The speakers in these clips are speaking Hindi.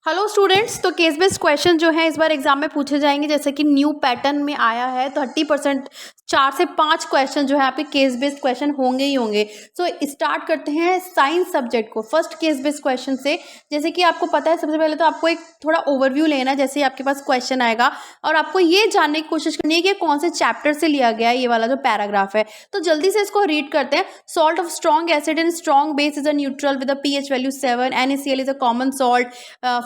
हेलो स्टूडेंट्स, तो केस बेस्ड क्वेश्चन जो है इस बार एग्जाम में पूछे जाएंगे। जैसे कि न्यू पैटर्न में आया है 30% 4 से 5 क्वेश्चन जो है आपके केस बेस्ड क्वेश्चन होंगे ही होंगे। सो स्टार्ट करते हैं साइंस सब्जेक्ट को फर्स्ट केस बेस्ड क्वेश्चन से। जैसे कि आपको पता है, सबसे पहले तो आपको एक थोड़ा ओवरव्यू लेना है। जैसे ही आपके पास क्वेश्चन आएगा और आपको ये जानने की कोशिश करनी है कि कौन से चैप्टर से लिया गया है ये वाला जो पैराग्राफ है। तो जल्दी से इसको रीड करते हैं। Salt of strong acid and strong base is a neutral with a pH value 7। NaCl is a common salt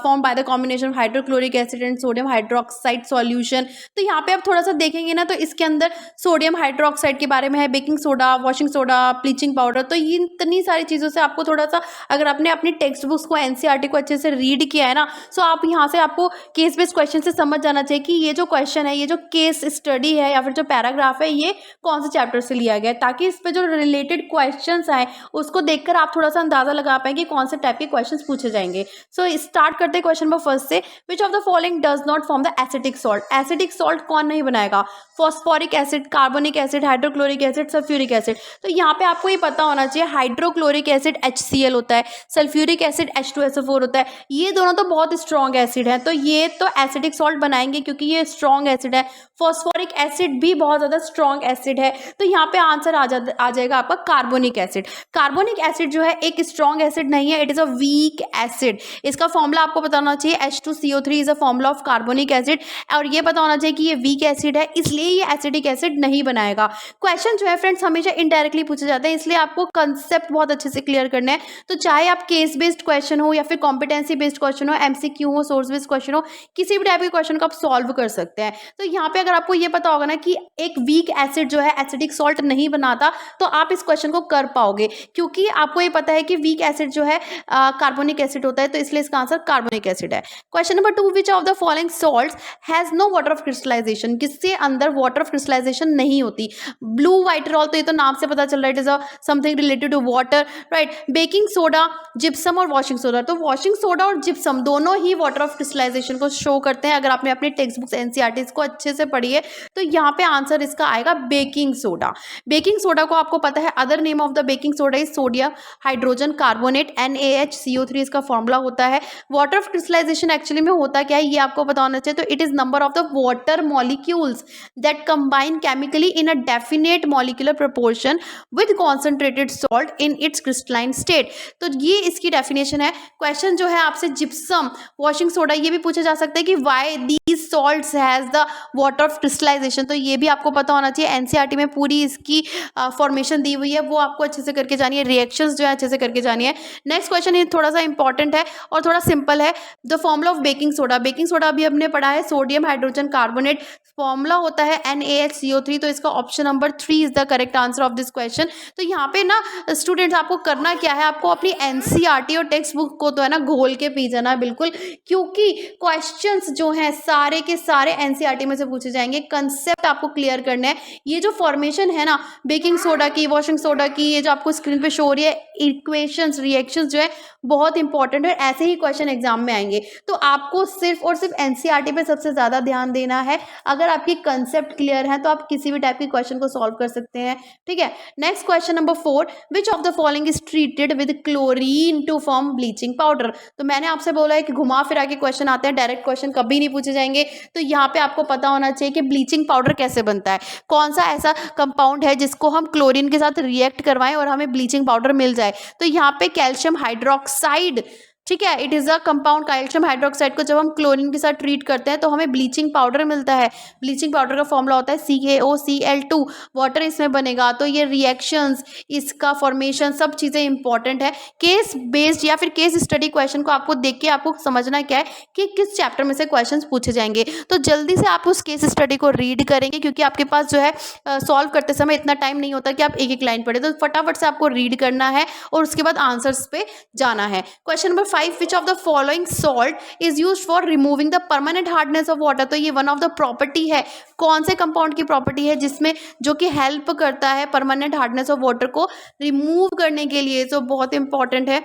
formed by the combination of hydrochloric acid and sodium hydroxide solution। तो यहाँ पे आप थोड़ा सा देखेंगे ना, तो इसके अंदर सोडियम हाइड्रोक्साइड के बारे में है, baking soda, washing soda, bleaching powder. तो ये इतनी सारी चीज़ों से आपको थोड़ा सा, अगर आपने अपनी टेक्स्ट बुक्स को एनसीईआरटी को अच्छे से रीड किया है ना, सो आप यहाँ से आपको केस बेस्ड क्वेश्चन से समझ जाना चाहिए कि ये जो क्वेश्चन है, ये जो केस स्टडी है या फिर जो पैराग्राफ है, ये कौन से चैप्टर से लिया गया है, ताकि इस पर जो रिलेटेड क्वेश्चन आए उसको देखकर आप थोड़ा सा अंदाजा लगा पाएंगे कौन से टाइप के क्वेश्चन पूछे जाएंगे। सो स्टार्ट करते हैं क्वेश्चन नंबर फर्स्ट से। विच of the following does not form the acetic salt? Acetic salt कौन नहीं बनाएगा? Phosphoric acid, carbonic acid, hydrochloric acid, sulphuric acid. तो यहाँ पे आपको ये पता होना चाहिए, हाइड्रोक्लोरिक एसिड HCl होता है, सल्फ्यूरिक एसिड H2SO4 होता है। ये दोनों तो बहुत स्ट्रॉन्ग एसिड है, तो ये तो एसिडिक सॉल्ट बनाएंगे क्योंकि ये स्ट्रॉन्ग एसिड है। फॉस्फोरिक एसिड भी बहुत ज्यादा स्ट्रॉन्ग एसिड है, तो यहाँ पे आंसर आ जाएगा आपका कार्बोनिक एसिड। कार्बोनिक एसिड जो है एक स्ट्रॉन्ग एसिड नहीं है, it is a weak acid. इसका फॉर्मूला आपको पता होना चाहिए, H2CO3 is a formula of carbonic acid. और ये पता होना चाहिए कि ये वीक एसिड है, इसलिए ये एसिडिक एसिड नहीं बनाएगा। क्वेश्चन जो है फ्रेंड्स हमेशा इनडायरेक्टली पूछे जाते हैं, इसलिए आपको कंसेप्ट बहुत अच्छे से क्लियर करना है। तो चाहे आप केस बेस्ड क्वेश्चन हो या फिर कॉम्पिटेंसी बेस्ड क्वेश्चन हो, MCQ हो, सोर्स बेस्ड क्वेश्चन हो, किसी भी टाइप के क्वेश्चन को आप सॉल्व कर सकते हैं। तो यहाँ पे अगर आपको ये पता होगा ना कि एक वीक एसिड जो है एसिडिक सॉल्ट नहीं बनाता, तो आप इस क्वेश्चन को कर पाओगे, क्योंकि आपको ये पता है कि वीक एसिड जो है कार्बोनिक एसिड होता है, तो इसलिए इसका आंसर कार्बोनिक एसिड है। Question number 2, which of the following salts has no water of crystallization? किससे अंदर वाटर ऑफ क्रिस्टलाइजेशन नहीं होती? ब्लू वाइटरॉल, तो ये तो नाम से पता चल रहा है, it is something related to water, right. Baking soda, gypsum और वॉशिंग सोडा। तो वॉशिंग सोडा और जिप्सम दोनों ही वाटर ऑफ क्रिस्टलाइजेशन को शो करते हैं। अगर आपने अपनी टेक्स्ट बुक्स एनसीईआरटी को अच्छे से पढ़ी है, तो यहाँ पे आंसर इसका आएगा बेकिंग सोडा। बेकिंग सोडा को आपको पता है, other name of the baking soda is sodium hydrogen carbonate, NaHCO3 इसका फॉर्मूला होता है। वाटर ऑफ क्रिस्टलाइजेशन एक्चुअली में होता क्या है, ये आपको पता होना चाहिए। तो it is number of the water molecules that combine chemically in a definite molecular proportion with concentrated salt in its crystalline state. तो ये इसकी डेफिनेशन है। क्वेश्चन जो है आपसे जिप्सम, वॉशिंग सोडा, ये भी पूछा जा सकता है कि why these salts has the water of crystallization. तो ये भी आपको पता होना चाहिए। एनसीईआरटी में पूरी इसकी फॉर्मेशन दी हुई है, वो आपको अच्छे से करके जानी है, रिएक्शंस जो है अच्छे से करके जानी है। नेक्स्ट क्वेश्चन ये थोड़ा सा इंपॉर्टेंट है और थोड़ा सिंपल है। The formula of baking soda, baking soda अभी हमने पढ़ा है, सोडियम हाइड्रोजन कार्बोनेट, फॉर्मूला होता है NaHCO3। तो इसका option number 3 is the correct answer of this question. तो यहाँ पे ना स्टूडेंट्स आपको करना क्या है, आपको अपनी एनसीईआरटी और टेक्स्ट बुक को तो है ना घोल के पी जाना है बिल्कुल, क्योंकि क्वेश्चंस जो हैं सारे के सारे एनसीईआरटी में से पूछे जाएंगे। कंसेप्ट आपको क्लियर करना है। ये जो फॉर्मेशन है ना बेकिंग सोडा की, वॉशिंग सोडा की, ये जो आपको स्क्रीन पे शो हो रही है, इक्वेशंस, रिएक्शंस जो है बहुत इंपॉर्टेंट है। ऐसे ही क्वेश्चन एग्जाम में आएंगे, तो आपको सिर्फ और सिर्फ एनसीईआरटी पे सबसे ज्यादा ध्यान देना है। अगर आपकी कंसेप्ट क्लियर है तो आप किसी भी टाइप के क्वेश्चन को सॉल्व कर सकते हैं, ठीक है। Next question number 4, which of the following is treated with chlorine to form bleaching powder? तो मैंने आपसे बोला है कि घुमा फिरा के क्वेश्चन आते हैं, डायरेक्ट क्वेश्चन कभी नहीं पूछे जाएंगे। तो यहाँ पे आपको पता होना चाहिए कि ब्लीचिंग पाउडर कैसे बनता है, कौन सा ऐसा कंपाउंड है जिसको हम क्लोरीन के साथ रिएक्ट करवाएं और हमें ब्लीचिंग पाउडर मिल जाए। तो यहाँ पे कैल्शियम हाइड्रोक्साइड, ठीक है, it is a compound. Calcium hydroxide को जब हम क्लोरीन के साथ ट्रीट करते हैं तो हमें ब्लीचिंग पाउडर मिलता है। ब्लीचिंग पाउडर का फॉर्मूला होता है CaOCl2, वाटर इसमें बनेगा। तो ये रिएक्शंस, इसका फॉर्मेशन, सब चीज़ें इंपॉर्टेंट है। केस बेस्ड या फिर केस स्टडी क्वेश्चन को आपको देख के आपको समझना क्या है कि किस चैप्टर में से क्वेश्चन पूछे जाएंगे। तो जल्दी से आप उस केस स्टडी को रीड करेंगे, क्योंकि आपके पास जो है सॉल्व करते समय इतना टाइम नहीं होता कि आप एक एक लाइन पढ़े। तो फटाफट से आपको रीड करना है और उसके बाद आंसर्स पे जाना है। Question number 5, which of the following salt is used for removing the permanent hardness of water? तो ये वन ऑफ द प्रॉपर्टी है, कौन से कंपाउंड की प्रॉपर्टी है जिसमें जो कि हेल्प करता है परमानेंट हार्डनेस ऑफ वाटर को रिमूव करने के लिए, तो बहुत इंपॉर्टेंट है।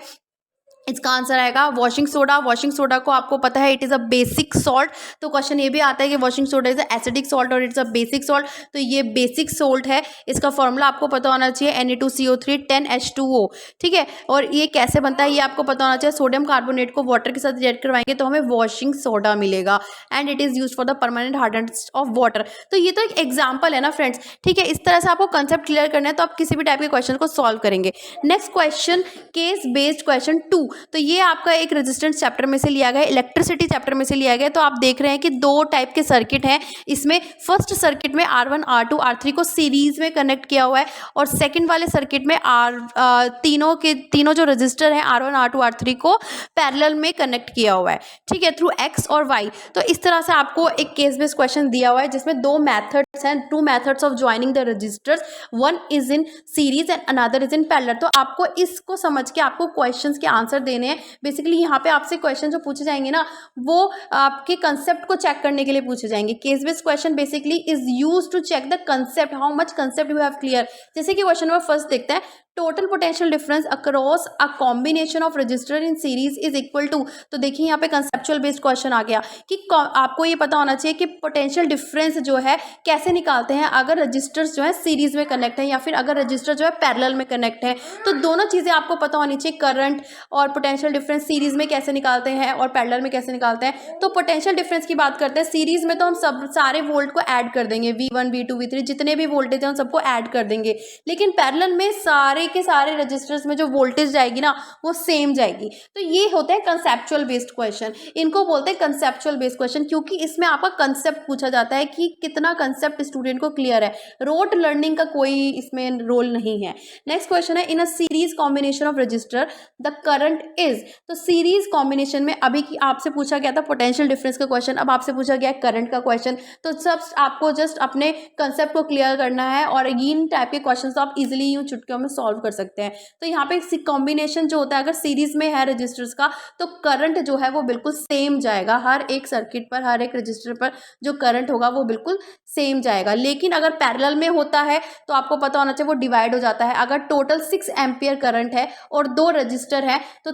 इसका आंसर आएगा वॉशिंग सोडा। वॉशिंग सोडा को आपको पता है it is a basic salt, तो क्वेश्चन ये भी आता है कि washing soda is a acidic salt और इट्स अ बेसिक सॉल्ट, तो ये बेसिक सॉल्ट है। इसका फॉर्मूला आपको पता होना चाहिए Na2CO3 10H2O, ठीक है। और ये कैसे बनता है ये आपको पता होना चाहिए। सोडियम कार्बोनेट को वाटर के साथ रिएक्ट करवाएंगे तो हमें वॉशिंग सोडा मिलेगा and it is use for the permanent hardness of water. तो ये तो एक एग्जाम्पल है ना फ्रेंड्स, ठीक है। इस तरह से आपको कंसेप्ट क्लियर करना है तो आप किसी भी टाइप के क्वेश्चन को सॉल्व करेंगे। Next question case based question 2, तो ये आपका एक रेजिस्टेंस चैप्टर में से लिया गया, इलेक्ट्रिसिटी चैप्टर में से लिया गया। तो आप देख रहे हैं कि दो टाइप के सर्किट हैं इसमें। फर्स्ट सर्किट में R1 R2 R3 को सीरीज में कनेक्ट किया हुआ है और सेकंड वाले सर्किट में तीनों जो रजिस्टर हैं R1 R2 R3 को पैरेलल में कनेक्ट किया हुआ है, ठीक है, थ्रू X और Y। तो इस तरह से आपको एक केस बेस्ड क्वेश्चन दिया हुआ है जिसमें दो मेथड्स हैं, two methods of joining the resistors, one is in series and another is in parallel. तो आपको इसको समझ के आपको क्वेश्चंस के आंसर देने हैं। बेसिकली यहाँ पे आपसे क्वेश्चन जो पूछे जाएंगे ना वो आपके कंसेप्ट को चेक करने के लिए पूछे जाएंगे। Case based question basically is use to check the concept, how much concept you have clear. जैसे कि क्वेश्चन नंबर फर्स्ट देखते हैं, total potential difference across a combination of resistor in series is equal to. तो देखिए यहाँ पे कंसेप्चुअल बेस्ड क्वेश्चन आ गया कि आपको ये पता होना चाहिए कि पोटेंशियल डिफरेंस जो है कैसे निकालते हैं अगर रजिस्टर्स जो है सीरीज में कनेक्ट है या फिर अगर रजिस्टर जो है पैरेलल में कनेक्ट है। तो दोनों चीज़ें आपको पता होनी चाहिए, करंट और पोटेंशियल डिफरेंस सीरीज में कैसे निकालते हैं और पैरेलल में कैसे निकालते हैं। तो पोटेंशियल डिफरेंस की बात करते हैं, सीरीज में तो हम सब सारे वोल्ट को ऐड कर देंगे, V1 V2 V3 जितने भी वोल्टेज हैं उन सबको ऐड कर देंगे, लेकिन पैरेलल में सारे के सारे रजिस्टर्स में जो वोल्टेज जाएगी ना वो सेम जाएगी। तो ये होते हैं कंसेप्चुअल बेस्ड क्वेश्चन, इनको बोलते हैं कंसेप्चुअल बेस्ड क्वेश्चन क्योंकि इसमें आपका कंसेप्ट पूछा जाता है कि कितना कंसेप्ट स्टूडेंट को क्लियर है, रोट लर्निंग का कोई इसमें रोल नहीं है। नेक्स्ट क्वेश्चन है, in a series combination of register the current is. तो सीरीज कॉम्बिनेशन में अभी की आपसे पूछा गया था पोटेंशियल डिफरेंस का क्वेश्चन, अब आपसे पूछा गया करंट का क्वेश्चन। तो सब आपको जस्ट अपने कंसेप्ट को क्लियर करना है और इन टाइप के क्वेश्चन तो आप इजिली यूं चुटकियों में सॉल्व कर सकते हैं। तो यहाँ पे कॉम्बिनेशन जो होता है अगर सीरीज में है रजिस्टर्स का तो करंट जो है वो बिल्कुल सेम जाएगा, हर एक सर्किट पर हर एक रजिस्टर पर जो करंट होगा वो बिल्कुल सेम जाएगा। लेकिन अगर पैरेलल में होता है तो आपको पता होना चाहिए वो डिवाइड हो जाता है। अगर टोटल 6 एम्पियर करंट है और 2 रजिस्टर है तो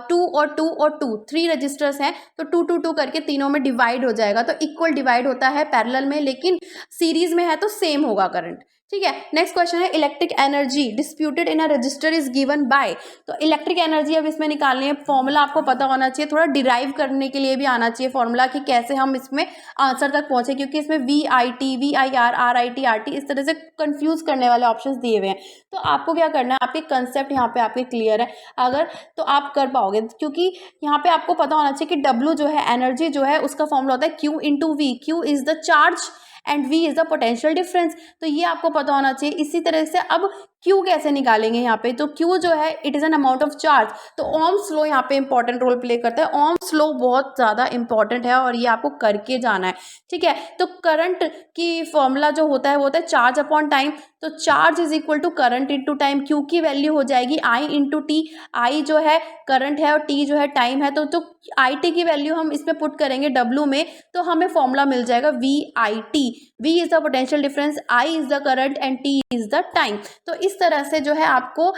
2 और 2 और 2 3 रजिस्टर्स हैं तो 2 2 2 करके तीनों में डिवाइड हो जाएगा। तो इक्वल डिवाइड होता है पैरेलल में, लेकिन सीरीज में है तो सेम होगा करंट, ठीक है। नेक्स्ट क्वेश्चन है, electric energy disputed in a resistor is given by. तो इलेक्ट्रिक एनर्जी अब इसमें निकालनी है, फॉर्मूला आपको पता होना चाहिए, थोड़ा डिराइव करने के लिए भी आना चाहिए फॉर्मूला कि कैसे हम इसमें आंसर तक पहुंचे, क्योंकि इसमें VIT VIR RIT RT इस तरह से कंफ्यूज करने वाले ऑप्शंस दिए हुए हैं। तो आपको क्या करना है, आपके कंसेप्ट यहाँ पे आपके क्लियर है अगर तो आप कर पाओगे, क्योंकि यहाँ पे आपको पता होना चाहिए कि W जो है एनर्जी जो है उसका फॉर्मूला होता है Q into V। Q is the charge and V is the potential difference. तो ये आपको पता होना चाहिए। इसी तरह से अब Q कैसे निकालेंगे यहाँ पे, तो Q जो है it is an amount of charge. तो ओम्स लॉ यहाँ पे इंपॉर्टेंट रोल प्ले करता है, ओम्स लॉ बहुत ज़्यादा इंपॉर्टेंट है और ये आपको करके जाना है, ठीक है। तो करंट की फॉर्मूला जो होता है वो होता है चार्ज अपॉन टाइम। तो charge is equal to current into time. Q की वैल्यू हो जाएगी I इंटू टी। I जो है करंट है और T जो है टाइम है, तो IT की वैल्यू हम इसमें पुट करेंगे W में तो हमें फॉर्मूला मिल जाएगा VIT। V is the potential difference, I is the current and T is the time. तो इस तरह से जो है आपको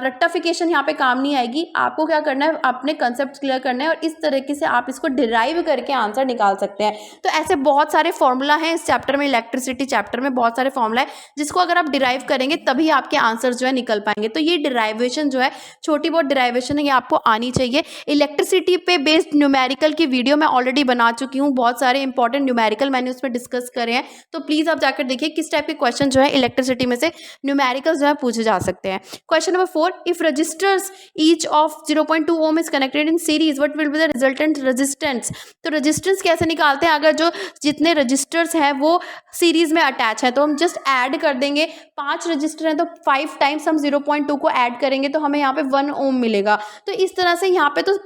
रेक्टिफिकेशन यहाँ पे काम नहीं आएगी। आपको क्या करना है, अपने कंसेप्ट क्लियर करना है और इस तरीके से आप इसको डिराइव करके आंसर निकाल सकते हैं। तो ऐसे बहुत सारे फॉर्मूला हैं इस चैप्टर में, इलेक्ट्रिसिटी चैप्टर में बहुत सारे फॉर्मूला है जिसको अगर आप डिराइव करेंगे तभी आपके आंसर जो है निकल पाएंगे। तो ये डिराइवेशन जो है छोटी बहुत डिराइवेशन है ये आपको आनी चाहिए। इलेक्ट्रिसिटी पे बेस्ड न्यूमेरिकल की वीडियो मैं ऑलरेडी बना चुकी हूँ, बहुत सारे इंपॉर्टेंट न्यूमेरिकल मैंने उसमें डिस्कस करे हैं, तो प्लीज आप जाकर देखिए किस टाइप के क्वेश्चन जो है इलेक्ट्रिसिटी में से न्यूमेरिकल जो है पूछे जा सकते हैं। Question number 4, if resistors each of 0.2 ohm is connected in series what will be the resultant resistance. तो रेजिस्टेंस कैसे निकालते हैं, अगर जो जितने रजिस्टर्स हैं वो सीरीज में अटैच है तो हम जस्ट ऐड कर देंगे। 5 रजिस्टर हैं तो 5 टाइम्स हम 0.2 को ऐड करेंगे तो हमें यहाँ पे 1 ओम मिलेगा। तो इस तरह से यहाँ पे तो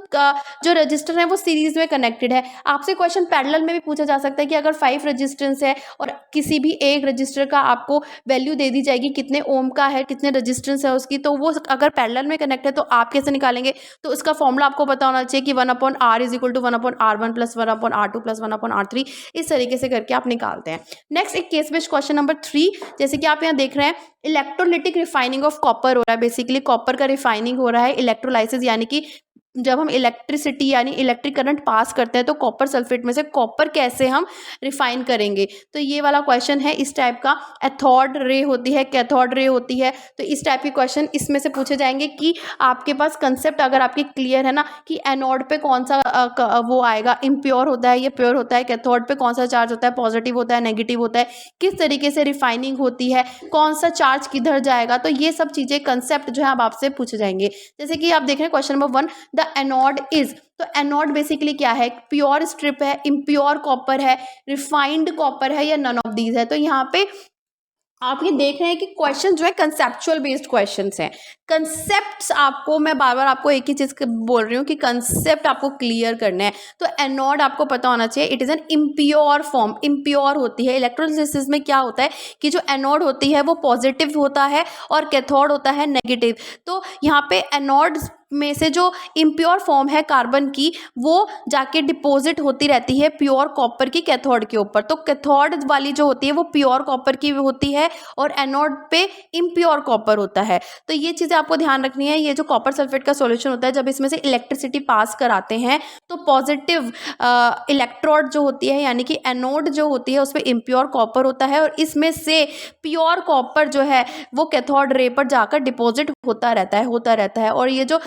जो रजिस्टर है वो सीरीज में कनेक्टेड है। आपसे क्वेश्चन पैरेलल में भी पूछा जा सकता है कि अगर 5 रजिस्टेंस है और किसी भी एक रजिस्टर का आपको वैल्यू दे दी जाएगी कितने ओम का है, कितने रजिस्टेंस है उसकी, तो वो अगर पैरेलल में कनेक्ट है तो आप कैसे निकालेंगे, तो उसका फॉर्मूला आपको पता होना चाहिए कि 1/r is equal to 1/r1 plus 1/r2 plus 1/r3, इस तरीके से करके आप निकालते हैं। नेक्स्ट एक केस बेस्ड क्वेश्चन नंबर 3, जैसे कि आप यहाँ देख रहे हैं इलेक्ट्रोलिटिक रिफाइनिंग ऑफ कॉपर हो रहा है, बेसिकली कॉपर का रिफाइनिंग हो रहा है, इलेक्ट्रोलाइसिस यानी कि जब हम इलेक्ट्रिसिटी यानी इलेक्ट्रिक करंट पास करते हैं तो कॉपर सल्फेट में से कॉपर कैसे हम रिफाइन करेंगे, तो ये वाला क्वेश्चन है इस टाइप का। एथोड रे होती है, कैथोड रे होती है, तो इस टाइप के क्वेश्चन इसमें से पूछे जाएंगे कि आपके पास कंसेप्ट अगर आपके क्लियर है ना कि एनोड पे कौन सा वो आएगा, इम्प्योर होता है या प्योर होता है, कैथोड पे कौन सा चार्ज होता है, पॉजिटिव होता है, नेगेटिव होता है, किस तरीके से रिफाइनिंग होती है, कौन सा चार्ज किधर जाएगा, तो ये सब चीज़ें कंसेप्ट जो है अब आपसे पूछे जाएंगे। जैसे कि आप देख रहे हैं question number 1, the anode is, तो एनोड बेसिकली क्या है, प्योर स्ट्रिप है, इम्प्योर कॉपर है, रिफाइंड कॉपर है या नन ऑफ दीज है। तो यहाँ पे आप ये देख रहे हैं कि क्वेश्चन जो है कंसेप्चुअल बेस्ड क्वेश्चंस हैं। कंसेप्ट्स आपको, मैं बार बार आपको एक ही चीज़ बोल रही हूँ कि कंसेप्ट आपको क्लियर करना है। तो एनोड आपको पता होना चाहिए, it is an impure form, impure होती है। इलेक्ट्रोलिसिस में क्या होता है कि जो एनोड होती है वो पॉजिटिव होता है और कैथोड होता है नेगेटिव। तो यहाँ पे एनोड में से जो इम्प्योर फॉर्म है कार्बन की, वो जाके डिपॉजिट होती रहती है प्योर कॉपर की कैथोड के ऊपर। तो कैथोड वाली जो होती है वो प्योर कॉपर की होती है और एनोड पे इम्प्योर कॉपर होता है। तो ये चीज़ें आपको ध्यान रखनी है। ये जो कॉपर सल्फेट का सॉल्यूशन होता है, जब इसमें से इलेक्ट्रिसिटी पास कराते हैं तो पॉजिटिव इलेक्ट्रोड जो होती है यानी कि एनोड जो होती है उसमें इम्प्योर कॉपर होता है और इसमें से प्योर कॉपर जो है वो कैथोड रे पर जाकर डिपॉजिट होता रहता है और ये जो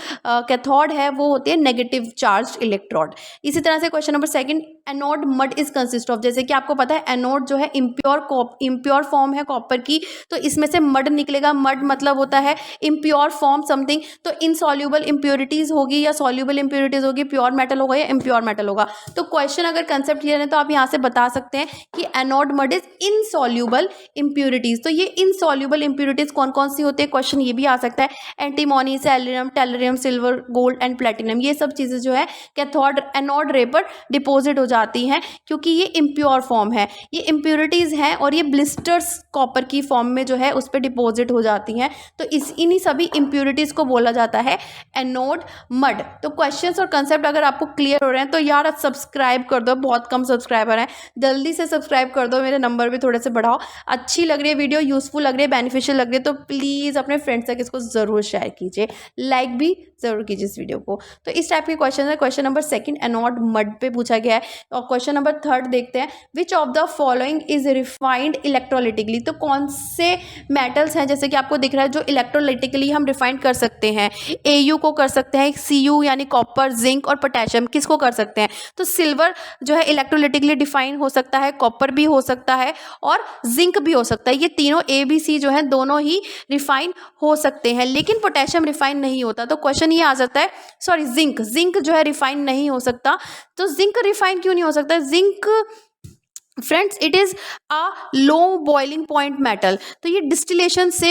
कैथोड है वो होती है नेगेटिव चार्ज इलेक्ट्रोड। इसी तरह से question number 2, anode mud is consist of, जैसे कि आपको पता है एनोड जो है इम्प्योर फॉर्म है कॉपर की, तो इसमें से मड निकलेगा। मड मतलब होता है इम्प्योर फॉर्म समथिंग, तो इनसॉल्यूबल इम्प्योरिटीज होगी या सॉल्यूबल इम्प्योरिटीज होगी, प्योर मेटल होगा या इम्प्योर मेटल होगा। तो क्वेश्चन अगर कंसेप्ट क्लियर है तो आप यहाँ से बता सकते हैं कि anode mud is insoluble impurities. तो ये इनसॉल्यूबल इम्प्योरिटीज कौन कौन सी होती है, क्वेश्चन ये भी आ सकता है। Antimony, selenium, tellurium, silver, gold and platinum, ये सब चीज़ें जो है कैथोड एनोड रे पर डिपॉजिट हो जाती हैं क्योंकि ये इम्प्योर फॉर्म है, ये इम्प्योरिटीज़ हैं और ये ब्लिस्टर्स कॉपर की फॉर्म में जो है उस पर डिपॉजिट हो जाती हैं। तो इन्हीं सभी इम्प्योरिटीज़ को बोला जाता है एनोड मड। तो क्वेश्चंस और कंसेप्ट अगर आपको क्लियर हो रहे हैं तो यार आप सब्सक्राइब कर दो, बहुत कम सब्सक्राइबर हैं, जल्दी से सब्सक्राइब कर दो, मेरे नंबर भी थोड़े से बढ़ाओ। अच्छी लग रही है वीडियो, यूजफुल लग रही है, बेनिफिशियल लग रही है तो प्लीज़ अपने फ्रेंड्स तक इसको ज़रूर शेयर कीजिए, लाइक भी ज़रूर कीजिए इस वीडियो को। तो इस टाइप के क्वेश्चन है। क्वेश्चन नंबर 2 एनोड मड पे पूछा गया है। और क्वेश्चन नंबर 3 देखते हैं, which of the following is refined electrolytically, तो कौन से मेटल्स हैं जैसे कि आपको दिख रहा है जो इलेक्ट्रोलिटिकली हम रिफाइंड कर सकते हैं। Au को कर सकते हैं, Cu यानी कॉपर, जिंक और पोटेशियम किसको कर सकते हैं, तो सिल्वर जो है इलेक्ट्रोलिटिकली डिफाइन हो सकता है, कॉपर भी हो सकता है और जिंक भी हो सकता है। ये तीनों ABC जो है दोनों ही रिफाइन हो सकते हैं, लेकिन पोटेशियम रिफाइन नहीं होता। तो क्वेश्चन ये आ सकता है, सॉरी जिंक जो है रिफाइन नहीं हो सकता। तो जिंक रिफाइन क्यों नहीं हो सकता, zinc friends it is a low boiling point metal. तो ये डिस्टिलेशन से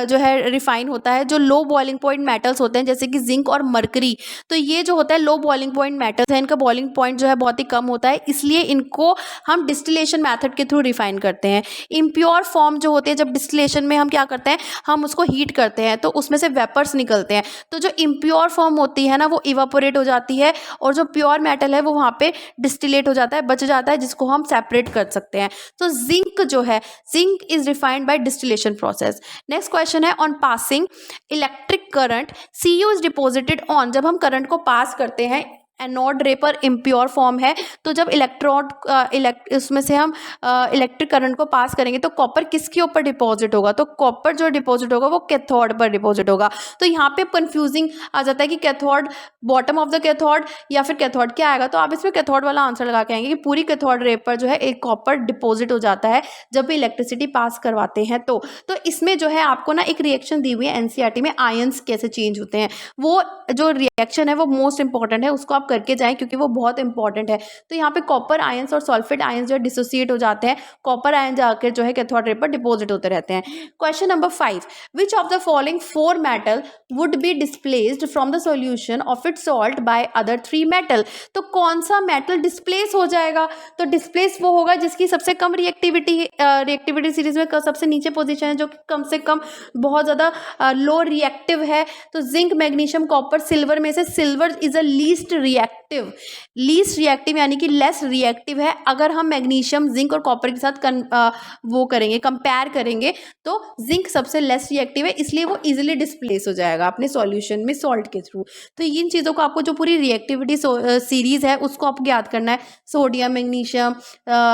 जो है रिफाइन होता है। जो लो बॉइलिंग पॉइंट मेटल्स होते हैं जैसे कि जिंक और मरकरी, तो ये जो होता है लो बॉइलिंग पॉइंट मेटल्स है, इनका बॉइलिंग पॉइंट जो है बहुत ही कम होता है, इसलिए इनको हम डिस्टिलेशन मेथड के थ्रू रिफाइन करते हैं। इम्प्योर फॉर्म जो होती है, जब डिस्टिलेशन में हम क्या करते हैं, हम उसको हीट करते हैं तो उसमें से वेपर्स निकलते हैं। तो जो इम्प्योर फॉर्म होती है ना वो इवापोरेट हो जाती है और जो प्योर मेटल है वो वहाँ पे डिस्टिलेट हो जाता है, बच जाता है, जिसको हम सेपरेट कर सकते हैं। तो जिंक जो है, zinc is refined by distillation process. Next question है, on passing electric current Cu is deposited on, जब हम करंट को पास करते हैं एनोड रे पर इम्प्योर फॉर्म है, तो जब उसमें से हम इलेक्ट्रिक करंट को पास करेंगे तो कॉपर किसके ऊपर डिपॉजिट होगा, तो कॉपर जो डिपॉजिट होगा वो कैथोड पर डिपॉजिट होगा। तो यहाँ पे कंफ्यूजिंग आ जाता है कि cathode, bottom of the cathode या फिर कैथोड क्या आएगा, तो आप इसमें कैथोड वाला आंसर लगा के आएंगे कि पूरी कैथोड रे पर जो है एक कॉपर डिपॉजिट हो जाता है जब भी इलेक्ट्रिसिटी पास करवाते हैं। तो इसमें जो है आपको ना एक रिएक्शन दी हुई है NCERT में, आयंस कैसे चेंज होते हैं, वो जो रिएक्शन है वो मोस्ट इंपॉर्टेंट है, उसको आप आप करके जाएं क्योंकि वो बहुत इंपॉर्टेंट है। तो यहाँ पे कॉपर आयंस और सल्फेट आयंस जो है डिसोसिएट हो जाते हैं, कॉपर आयन जाकर जो है कैथोड रे पर डिपॉजिट होते रहते हैं। Question number 5, which of the following 4 metal would be displaced from the solution of its salt by other 3 metal. तो कौन सा मेटल डिस्प्लेस हो जाएगा? तो डिस्प्लेस वो होगा जिसकी सबसे कम रिएक्टिविटी सीरीज में सबसे नीचे पोजीशन है, जो कि कम से कम बहुत ज़्यादा लो रिएक्टिव है। तो जिंक, मैग्नीशियम, कॉपर, सिल्वर में से silver is a least reactive यानी कि लेस रिएक्टिव है। अगर हम मैग्नीशियम, जिंक और कॉपर के साथ कंपेयर करेंगे तो जिंक सबसे लेस रिएक्टिव है, इसलिए वो इजीली डिस्प्लेस हो जाएगा अपने सॉल्यूशन में सॉल्ट के थ्रू। तो इन चीज़ों को आपको जो पूरी रिएक्टिविटी सीरीज है उसको आपको याद करना है। सोडियम, मैग्नीशियम,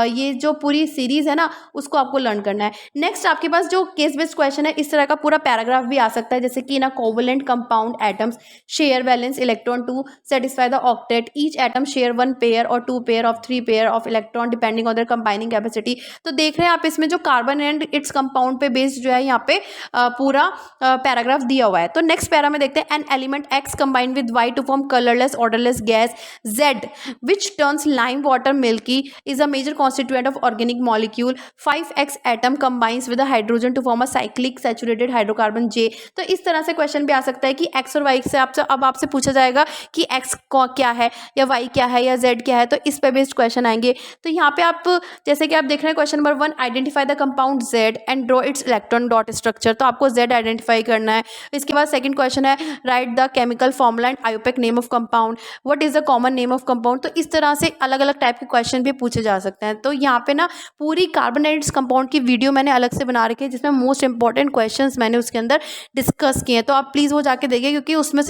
ये जो पूरी सीरीज है ना उसको आपको लर्न करना है। नेक्स्ट आपके पास जो केस बेस्ड क्वेश्चन है, इस तरह का पूरा पैराग्राफ भी आ सकता है, जैसे कि ना covalent compound atoms share valence electron to satisfy the octet, each atom share 1 pair और 2 pair of 3 pair of electron depending on their combining capacity. तो देख रहे हैं आप इसमें जो कार्बन एंड इट्स कंपाउंड पे बेस्ड जो है यहाँ पे पूरा पैराग्राफ दिया हुआ है। तो नेक्स्ट पैरा में देखते हैं, an element X combined with Y to form colourless odourless gas Z which turns lime water milky is a major constituent of organic molecule. 5x atom combines with hydrogen to form a cyclic saturated hydrocarbon J. तो इस तरह से क्वेश्चन भी आ सकता है कि एक्स और वाई से आपसे पूछा जाएगा कि एक्स क्या है या वाई क्या है या जेड क्या है, तो इस पे बेस्ड क्वेश्चन आएंगे। तो यहाँ पे आप जैसे कि आप देख रहे हैं question number 1, identify the compound Z and draw its electron dot structure. तो आपको जेड आइडेंटिफाई करना है। इसके बाद सेकंड क्वेश्चन है, write the chemical formula and IUPAC name of compound, what is the common name of compound. तो इस तरह से अलग अलग टाइप के क्वेश्चन भी पूछे जा सकते हैं। तो यहाँ पे ना पूरी कार्बोनेटेड कंपाउंड की वीडियो मैंने अलग से बना रखी है, जिसमें मोस्ट इंपॉर्टेंट क्वेश्चंस मैंने उसके अंदर डिस्कस किए हैं। तो आप प्लीज़ वो जाके देखिए, क्योंकि उसमें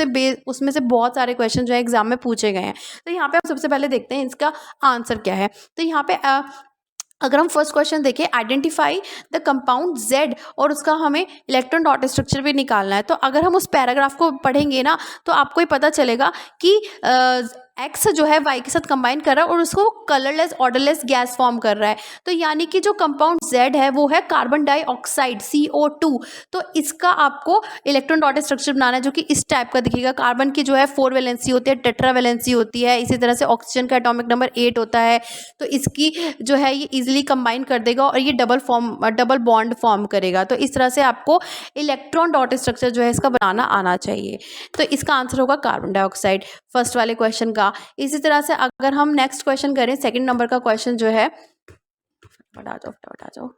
से बहुत सारे क्वेश्चन जो है एग्जाम में पूछे गए हैं। तो यहाँ पे आप सबसे पहले देखते हैं इसका आंसर क्या है। तो यहाँ पे अगर हम फर्स्ट क्वेश्चन देखें, आइडेंटिफाई द कंपाउंड जेड, और उसका हमें इलेक्ट्रॉन डॉट स्ट्रक्चर भी निकालना है। तो अगर हम उस पैराग्राफ को पढ़ेंगे ना तो आपको ही पता चलेगा कि एक्स जो है वाई के साथ कंबाइन कर रहा है और उसको कलरलेस ऑर्डरलेस गैस फॉर्म कर रहा है। तो यानी कि जो कंपाउंड जेड है वो है कार्बन डाइऑक्साइड CO2। तो इसका आपको इलेक्ट्रॉन डॉट स्ट्रक्चर बनाना है, जो कि इस टाइप का दिखेगा। कार्बन की जो है 4 वैलेंसी होती है, टेट्रा वैलेंसी होती है। इसी तरह से ऑक्सीजन का एटॉमिक नंबर 8 होता है। तो इसकी जो है ये इजीली कंबाइन कर देगा और ये डबल बॉन्ड फॉर्म करेगा। तो इस तरह से आपको इलेक्ट्रॉन डॉट स्ट्रक्चर जो है इसका बनाना आना चाहिए। तो इसका आंसर होगा कार्बन डाइऑक्साइड फर्स्ट वाले क्वेश्चन का। इसी तरह से अगर हम नेक्स्ट क्वेश्चन करें, सेकंड नंबर का क्वेश्चन जो है, फटाफट आ जाओ।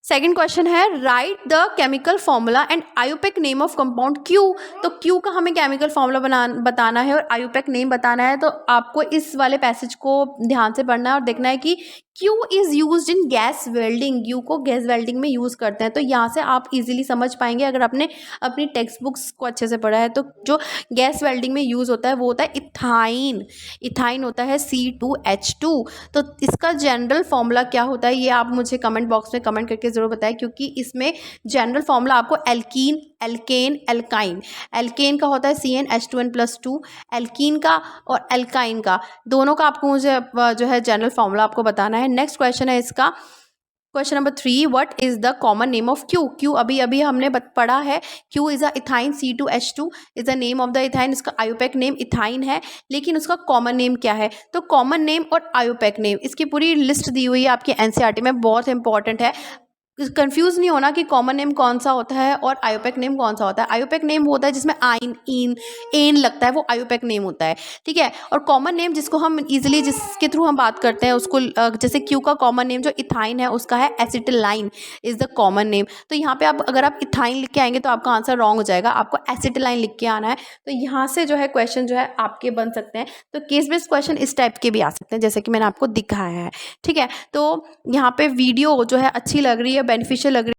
सेकंड क्वेश्चन है, write the chemical formula and IUPAC name of compound Q. तो क्यू का हमें केमिकल फॉर्मूला बताना है और आयोपेक नेम बताना है। तो आपको इस वाले पैसेज को ध्यान से पढ़ना है और देखना है कि Q is use in gas welding. Q को गैस वेल्डिंग में यूज़ करते हैं। तो यहाँ से आप इजीली समझ पाएंगे अगर आपने अपनी टेक्स्ट बुक्स को अच्छे से पढ़ा है। तो जो गैस वेल्डिंग में यूज़ होता है वो होता है इथाइन होता है C2H2। तो इसका जनरल फॉर्मूला क्या होता है ये आप मुझे कमेंट बॉक्स में कमेंट करके ज़रूर बताएं, क्योंकि इसमें जनरल फॉर्मूला आपको एल्कीन, एल्केन, एल्काइन। एल्केन का होता है CnH2n+2, एल्कीन का और एल्काइन का दोनों का आपको मुझे जो है जनरल फॉर्मूला आपको बताना है। नेक्स्ट क्वेश्चन है इसका, question number 3, what is the common name of Q. Q अभी हमने पढ़ा है, Q is a ethyne, C2H2 is the name of the ethyne. इसका आयोपेक नेम इथाइन है, लेकिन उसका कॉमन नेम क्या है। तो कॉमन नेम और आयोपेक नेम इसकी पूरी लिस्ट दी हुई है आपकी NCERT में, बहुत इंपॉर्टेंट है। कंफ्यूज नहीं होना कि कॉमन नेम कौन सा होता है और आयोपेक नेम कौन सा होता है। आयोपेक नेम होता है जिसमें आइन, इन, एन लगता है, वो आयोपेक नेम होता है, ठीक है। और कॉमन नेम जिसको हम इजीली जिसके थ्रू हम बात करते हैं उसको, जैसे क्यू का कॉमन नेम जो इथाइन है उसका है एसिटिलाइन इज द कॉमन नेम। तो यहाँ पे आप अगर आप इथाइन लिख के आएंगे तो आपका आंसर रॉन्ग हो जाएगा, आपको एसिटिलाइन लिख के आना है। तो यहाँ से जो है क्वेश्चन जो है आपके बन सकते हैं। तो केस बेस्ड क्वेश्चन इस टाइप के भी आ सकते हैं, जैसे कि मैंने आपको दिखाया है, ठीक है। तो यहाँ पे वीडियो जो है अच्छी लग रही है, बेनिफिशियल लग रही है।